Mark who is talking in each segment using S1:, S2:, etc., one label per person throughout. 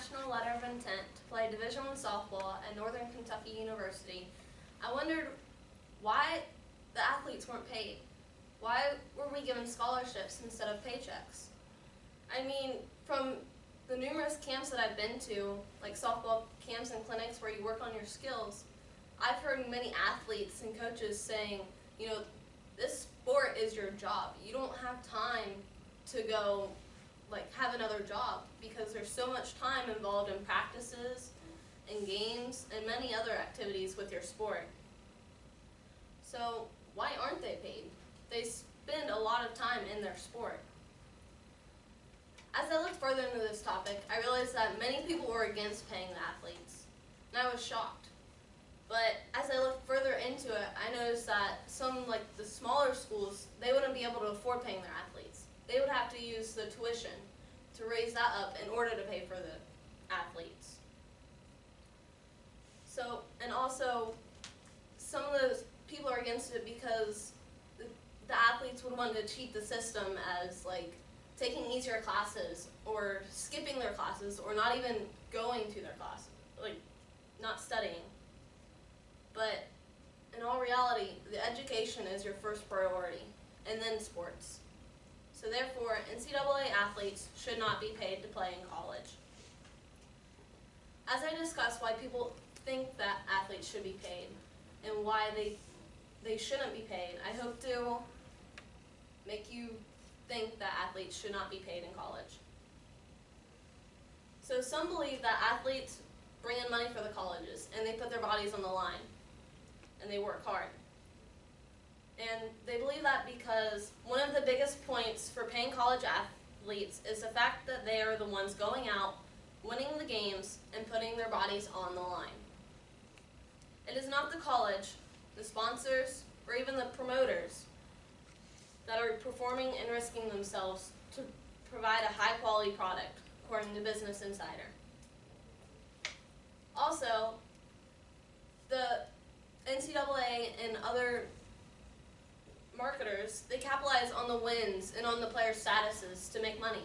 S1: national letter of intent to play Division I softball at Northern Kentucky University, I wondered why the athletes weren't paid. Why were we given scholarships instead of paychecks? I mean, from the numerous camps that I've been to, like softball camps and clinics where you work on your skills, I've heard many athletes and coaches saying, you know, this sport is your job. You don't have time to go have another job because there's so much time involved in practices and games and many other activities with your sport. So why aren't they paid? They spend a lot of time in their sport. As I looked further into this topic, I realized that many people were against paying the athletes, and I was shocked. But as I looked further into it, I noticed that some, the smaller schools, they wouldn't be able to afford paying their athletes. They would have to use the tuition to raise that up in order to pay for the athletes. So, and also, some of those people are against it because the athletes would want to cheat the system as taking easier classes or skipping their classes or not even going to their classes, not studying. But in all reality, the education is your first priority, and then sports. So therefore, NCAA athletes should not be paid to play in college. As I discussed why people think that athletes should be paid and why they shouldn't be paid, I hope to make you think that athletes should not be paid in college. So some believe that athletes bring in money for the colleges and they put their bodies on the line and they work hard. And they believe that because one of the biggest points for paying college athletes is the fact that they are the ones going out, winning the games, and putting their bodies on the line. It is not the college, the sponsors, or even the promoters that are performing and risking themselves to provide a high-quality product, according to Business Insider. Also, the NCAA and other marketers, they capitalize on the wins and on the players' statuses to make money.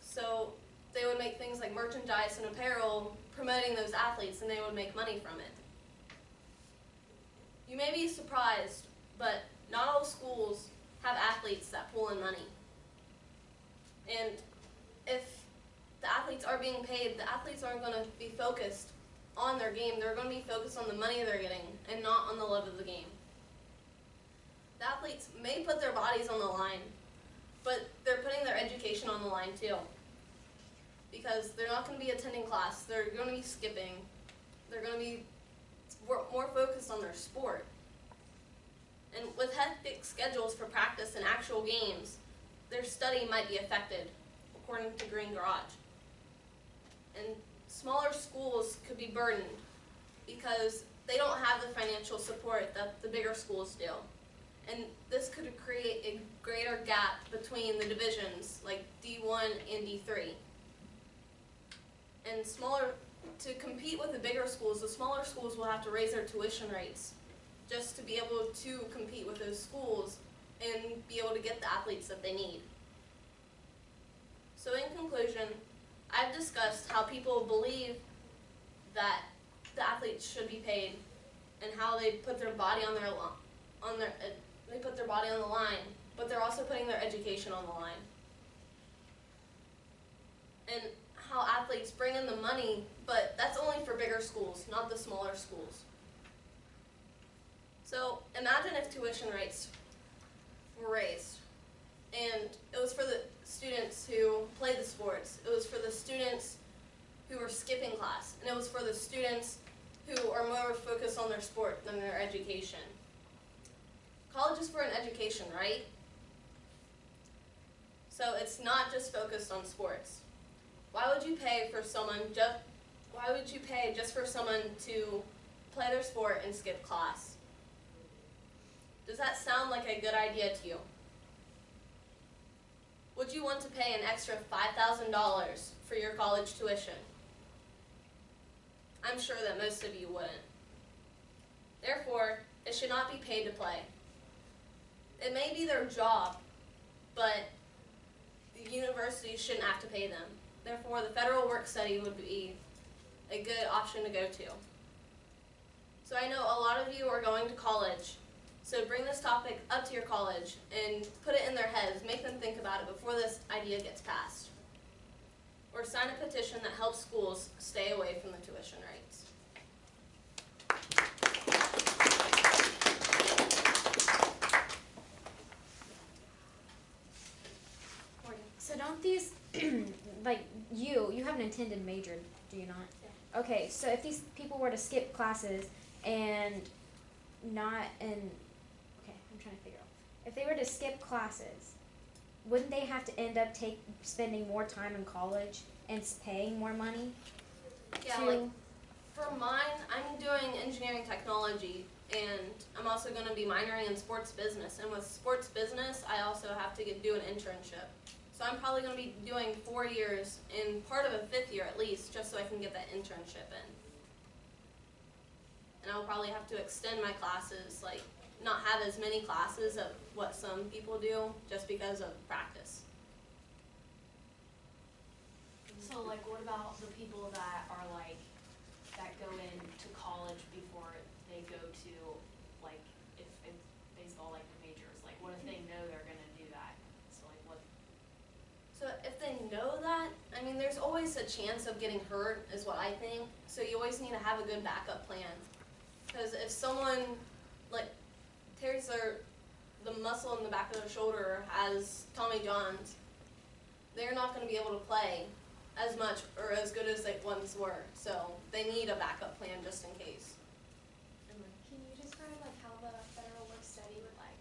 S1: So they would make things like merchandise and apparel promoting those athletes, and they would make money from it. You may be surprised, but not all schools have athletes that pull in money. And if the athletes are being paid, the athletes aren't going to be focused on their game. They're going to be focused on the money they're getting and not on the love of the game. The athletes may put their bodies on the line, but they're putting their education on the line too. Because they're not going to be attending class, they're going to be skipping, they're going to be more focused on their sport. And with hectic schedules for practice and actual games, their study might be affected, according to Green Garage. And smaller schools could be burdened because they don't have the financial support that the bigger schools do. And this could create a greater gap between the divisions, like D1 and D3. And to compete with the bigger schools, the smaller schools will have to raise their tuition rates just to be able to compete with those schools and be able to get the athletes that they need. So in conclusion, I've discussed how people believe that the athletes should be paid and how they put their body on they put their body on the line, but they're also putting their education on the line. And how athletes bring in the money, but that's only for bigger schools, not the smaller schools. So imagine if tuition rates were raised, and it was for the students who play the sports, it was for the students who are skipping class, and it was for the students who are more focused on their sport than their education. College is for an education, right? So it's not just focused on sports. Why would you pay just for someone to play their sport and skip class? Does that sound like a good idea to you? Would you want to pay an extra $5,000 for your college tuition? I'm sure that most of you wouldn't. Therefore, it should not be paid to play. It may be their job, but the university shouldn't have to pay them. Therefore, the federal work study would be a good option to go to. So I know a lot of you are going to college, so bring this topic up to your college and put it in their heads, make them think about it before this idea gets passed. Or sign a petition that helps schools stay away from the tuition rates.
S2: So don't these, like you have an intended major, do you not?
S1: Yeah.
S2: Okay, so if these people were to skip classes and not okay, I'm trying to figure out. If they were to skip classes, wouldn't they have to end up spending more time in college and paying more money?
S1: Yeah, like for mine, I'm doing engineering technology, and I'm also going to be minoring in sports business. And with sports business, I also have to do an internship. So I'm probably going to be doing 4 years and part of a 5th year at least, just so I can get that internship in. And I'll probably have to extend my classes, like not have as many classes of what some people do, just because of practice.
S3: So, like, what about the people that are, like, that go into college before they go to, like, if baseball, like, the majors? Like, what if they know they're going to do that? So, like, what?
S1: So if they know that, I mean, there's always a chance of getting hurt, is what I think. So you always need to have a good backup plan. Because if someone, like, tears the muscle in the back of their shoulder, has Tommy John's, they're not going to be able to play as much or as good as they once were. So they need a backup plan just in case.
S4: Can you describe like how the federal work study would like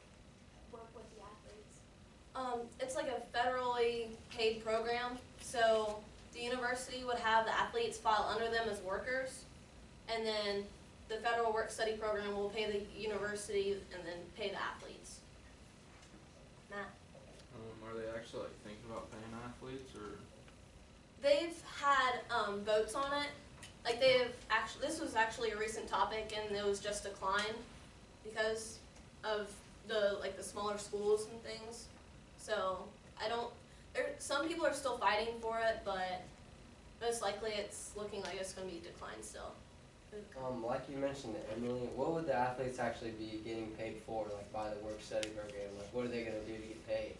S4: work with the athletes?
S1: It's like a federally paid program. So the university would have the athletes file under them as workers, and then the federal work study program will pay the university and then pay the athletes. Matt?
S5: Are they actually like thinking about paying athletes, or?
S1: They've had votes on it. Like this was actually a recent topic, and it was just declined because of the smaller schools and things. So some people are still fighting for it, but most likely it's looking like it's going to be declined still.
S6: Like you mentioned, Emily, what would the athletes actually be getting paid for, like by the work study program? Like, what are they going to do to get paid?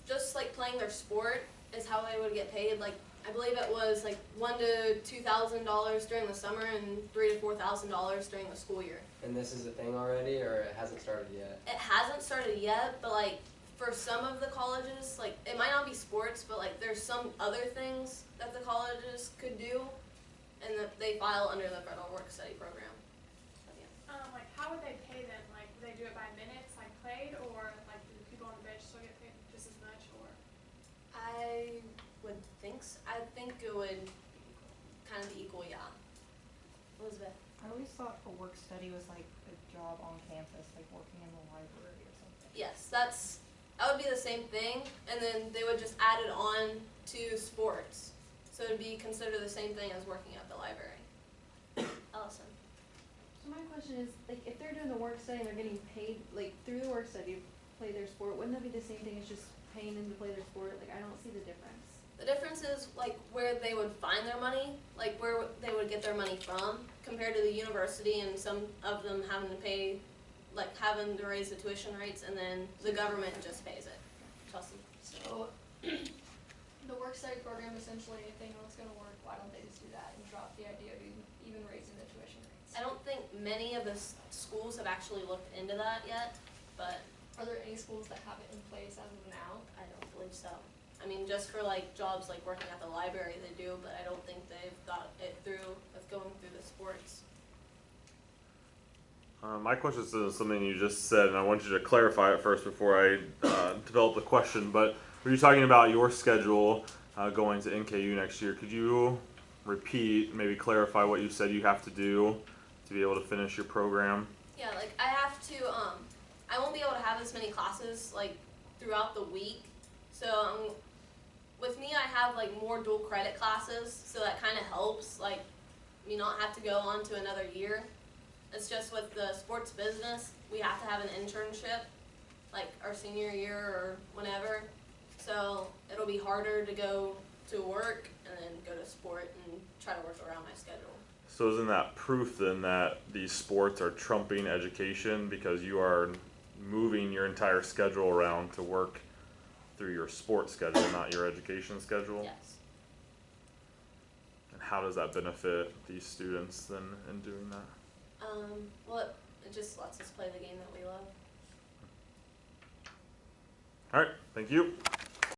S1: Just like playing their sport is how they would get paid. Like I believe it was like $1,000 to $2,000 during the summer and $3,000 to $4,000 during the school year.
S6: And this is a thing already, or it hasn't started yet?
S1: It hasn't started yet, but like for some of the colleges, like it might not be sports, but like there's some other things that the colleges could do, and that they file under the federal work study program.
S4: Like how would they pay them? Like would they do it by minutes, like played, or like do the people on the bench still get paid just as much, or?
S1: I would think so. I think it would kind of be equal, yeah. Elizabeth?
S7: I always thought a work study was like a job on campus, like working in the library or something.
S1: Yes, that would be the same thing, and then they would just add it on to sports. So it would be considered the same thing as working at the library. Allison?
S8: So my question is, like, if they're doing the work study and they're getting paid, like, through the work study to play their sport, wouldn't that be the same thing as just paying them to play their sport? Like, I don't see the difference.
S1: The difference is, like, where they would find their money, like, where they would get their money from, compared to the university and some of them having to pay, like, having to raise the tuition rates, and then the government just pays it. Chelsea?
S9: So, the work study program, essentially, if they know it's going to work, why don't they just do that and drop the idea of even raising the tuition rates?
S1: I don't think many of the schools have actually looked into that yet, but
S9: Are there any schools that have it in place as of now?
S1: I don't believe so. I mean, just for like jobs like working at the library, they do, but I don't think they've got it through with going through the sports.
S10: My question is something you just said, and I want you to clarify it first before I develop the question. But were you talking about your schedule going to NKU next year? Could you repeat, maybe clarify what you said you have to do to be able to finish your program?
S1: Yeah, like I have to, I won't be able to have as many classes like throughout the week. So with me, I have like more dual credit classes, so that kind of helps, like me not have to go on to another year. It's just with the sports business, we have to have an internship, like our senior year or whenever. So it'll be harder to go to work and then go to sport and try to work around my schedule.
S10: So isn't that proof then that these sports are trumping education because you are moving your entire schedule around to work through your sports schedule, not your education schedule?
S1: Yes.
S10: And how does that benefit these students then in doing that?
S1: Well, it just lets us play the game that we love.
S10: All right, thank you.